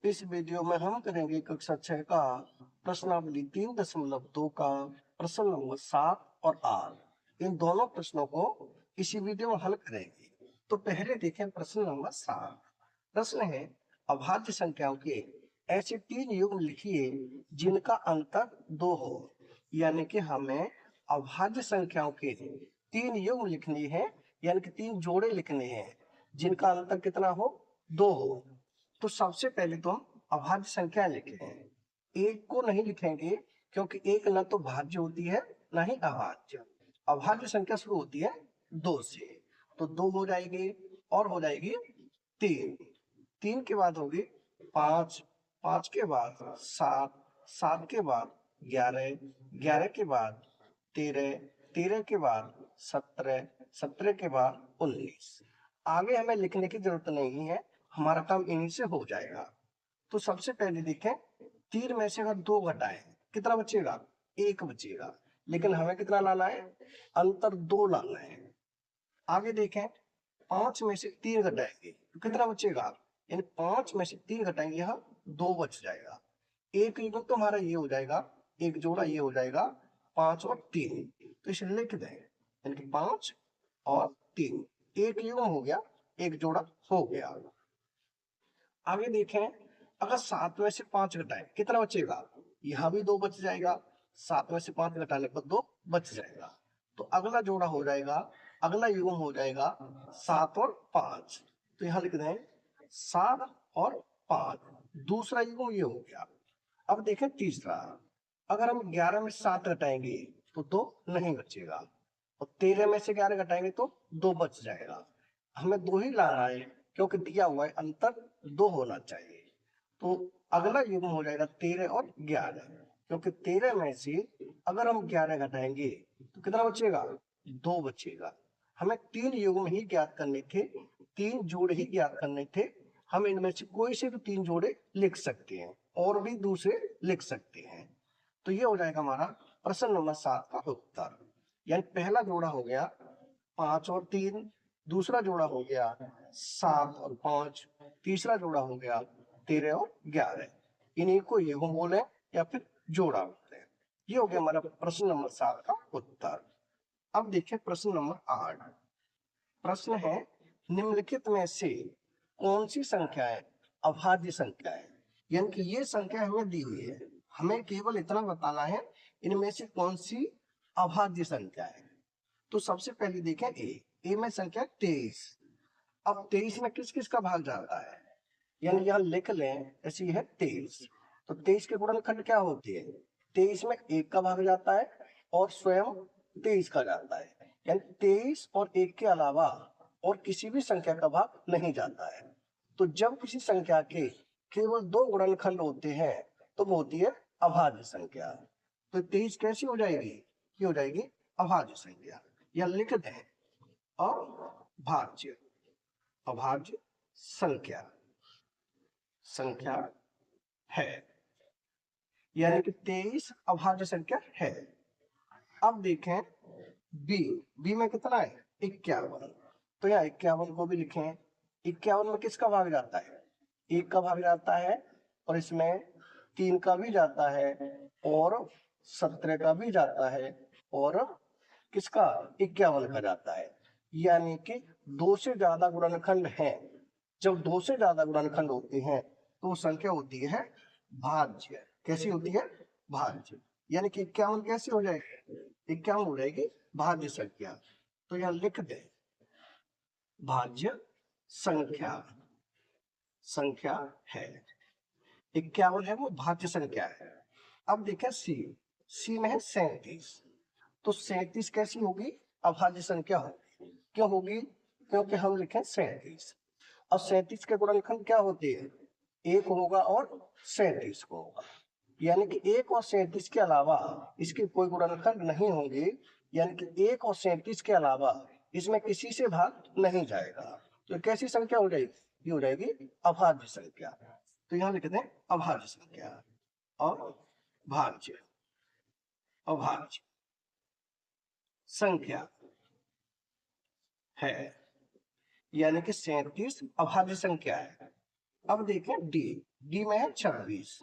इस वीडियो में हम करेंगे कक्षा 6 का प्रश्नावली 3.2 का प्रश्न नंबर 7 और 8। इन दोनों प्रश्नों को इसी वीडियो में हल करेंगे। तो पहले देखें प्रश्न नंबर 7। प्रश्न है, अभाज्य संख्याओं के ऐसे 3 युग्म लिखिए जिनका अंतर 2 हो। यानी कि हमें अभाज्य संख्याओं के 3 युग्म लिखने हैं, यानी कि 3 जोड़े लिखने हैं जिनका अंतर कितना हो, 2 हो। तो सबसे पहले तो हम अभाज्य संख्या लिखेंगे। एक को नहीं लिखेंगे क्योंकि एक न तो भाज्य होती है न ही अभाज्य। अभाज्य संख्या शुरू होती है 2 से, तो 2 हो जाएगी और हो जाएगी 3। 3 के बाद होगी 5, 5 के बाद 7, 7 के बाद 11, 11 के बाद 13, 13 के बाद 17, 17 के बाद 19। आगे हमें लिखने की जरूरत नहीं है, हमारा काम इन्हीं से हो जाएगा। तो सबसे पहले देखें, 3 में से अगर 2 घटाएं कितना बचेगा, 1 बचेगा। लेकिन हमें कितना लाना है, अंतर 2 लाना है। आगे देखें, 5 में से 3 घटाएंगे तो कितना बचेगा, यानी 5 में से 3 घटाएंगे, यहाँ 2 बच जाएगा। एक युग्म तो हमारा ये हो जाएगा, एक जोड़ा ये हो जाएगा 5 और 3। तो इसे लिख दें, यानी कि 5 और 3 एक युग्म हो गया, एक जोड़ा हो गया। आगे देखें, अगर 7 में से 5 घटाएं कितना बचेगा, यहां भी 2 बच जाएगा। 7 में से 5 घटाने पर 2 बच जाएगा। तो अगला जोड़ा हो जाएगा, अगला युग्म हो जाएगा 7 और 5। तो यहां लिख दें 7 और 5। दूसरा युग्म ये हो गया। अब देखें तीसरा, अगर हम 11 में 7 घटाएंगे तो 2 नहीं बचेगा, और 13 में से 11 घटाएंगे तो 2 बच जाएगा। हमें 2 ही लाना है क्योंकि दिया हुआ है अंतर 2 होना चाहिए। तो अगला युग्म हो जाएगा 13 और 11, क्योंकि 13 में से अगर हम 11 घटाएंगे तो कितना बचेगा, 2 बचेगा। हमें 3 युग्म ही ज्ञात करने थे, 3 जोड़े ही ज्ञात करने थे। हम इनमें से कोई से भी 3 जोड़े लिख सकते हैं और भी दूसरे लिख सकते हैं। तो ये हो जाएगा हमारा प्रश्न नंबर 7 का उत्तर। यानी पहला जोड़ा हो गया 5 और 3, दूसरा जोड़ा हो गया 7 और 5, तीसरा जोड़ा हो गया 13 और 11। इन्हीं को युग्म बोले या फिर जोड़ा बोलते हैं। ये हो गया हमारा प्रश्न नंबर 7 का उत्तर। अब देखिए प्रश्न नंबर 8। प्रश्न है, निम्नलिखित में से कौन सी संख्याएं अभाज्य संख्या है। यानी कि ये संख्या हमें दी हुई है, हमें केवल इतना बताना है इनमें से कौन सी अभाज्य संख्या है। तो सबसे पहले देखें ए में संख्या 23। अब 23 में किस किस का भाग जाता है, यानी यहाँ लिख लें ऐसी है 23। तो 23 के गुणनखंड क्या होती है, 23 में 1 का भाग जाता है और स्वयं 23 का जाता है। यानी 23 और 1 के अलावा और किसी भी संख्या का भाग नहीं जाता है। तो जब किसी संख्या के केवल 2 गुणनखंड होते हैं तो वो होती है अभाज्य संख्या। तो 23 कैसी हो जाएगी, ये हो जाएगी अभाज्य संख्या। या लिख दें अभाज्य, अभाज्य संख्या, संख्या है। यानी कि 23 अभाज्य संख्या है। अब देखें बी, बी में कितना है 51। तो यहाँ 51 को भी लिखें। 51 में किसका भाग जाता है, 1 का भाग जाता है, और इसमें 3 का भी जाता है और 17 का भी जाता है और किसका 51 का जाता है। यानी कि 2 से ज्यादा गुणनखंड हैं। जब 2 से ज्यादा गुणनखंड होते हैं तो वो संख्या होती है भाज्य। कैसी होती है, भाज्य। यानी कि 51 कैसे हो जाएगी, 51 हो जाएगी भाज्य संख्या। तो यहां लिख दे भाज्य संख्या, संख्या है। 51 है वो भाज्य संख्या है। अब देखें सी, सी में है 37। तो 37 कैसी होगी, अभाज्य संख्या होगी। क्यों होगी, क्योंकि हम लिखें 37 और 37 के गुणनखंड क्या होते हैं, 1 होगा और 37 को होगा। यानी कि 1 और 37 के अलावा इसके कोई गुणनखंड नहीं होंगे। यानी कि 1 और 37 के अलावा इसमें किसी से भाग नहीं जाएगा। तो कैसी संख्या हो जाएगी, ये हो जाएगी अभाज्य संख्या। तो यहां लिख दें अभाज्य संख्या, अभाज्य, अभाज्य संख्या है। यानी कि 37 अभाज्य संख्या है। अब देखें डी, डी में है 26।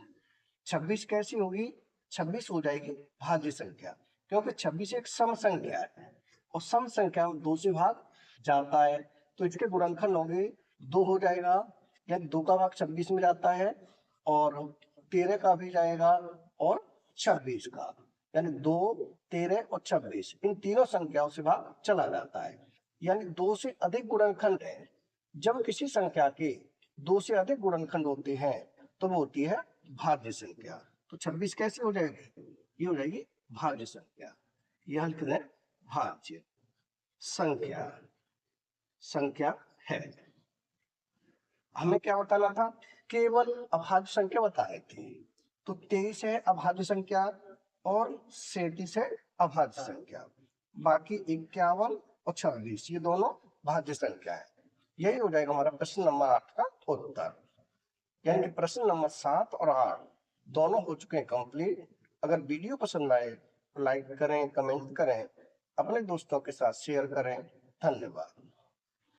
26 कैसी होगी? 26 हो जाएगी भाज्य संख्या, क्योंकि 26 एक सम संख्या है और सम संख्या में 2 से भाग जाता है, तो इसके गुणनखंड होंगे 2 हो जाएगा, यानी 2 का भाग 26 में जाता है और 13 का भी जाएगा और 26 का, यानी 2, 13 और 26 इन तीनों संख्याओं से भाग चला जाता है। यानी 2 से अधिक गुणनखंड है। जब किसी संख्या के 2 से अधिक गुणनखंड होते हैं तो वो होती है भाज्य संख्या। तो 26 कैसी हो जाएगी? ये हो जाएगी भाज्य संख्या। यह हल करें, भाज्य संख्या, संख्या है। हमें क्या बताना था? केवल अभाज्य संख्या बता रही थी। तो 23 है अभाज्य संख्या और 37 है अभाज्य संख्या, बाकी 51 और 26 ये दोनों भाज्य संख्या है। यही हो जाएगा हमारा प्रश्न नंबर 8 का उत्तर। यानी कि प्रश्न नंबर 7 और 8 दोनों हो चुके हैं कंप्लीट। अगर वीडियो पसंद आए तो लाइक करें, कमेंट करें, अपने दोस्तों के साथ शेयर करें। धन्यवाद।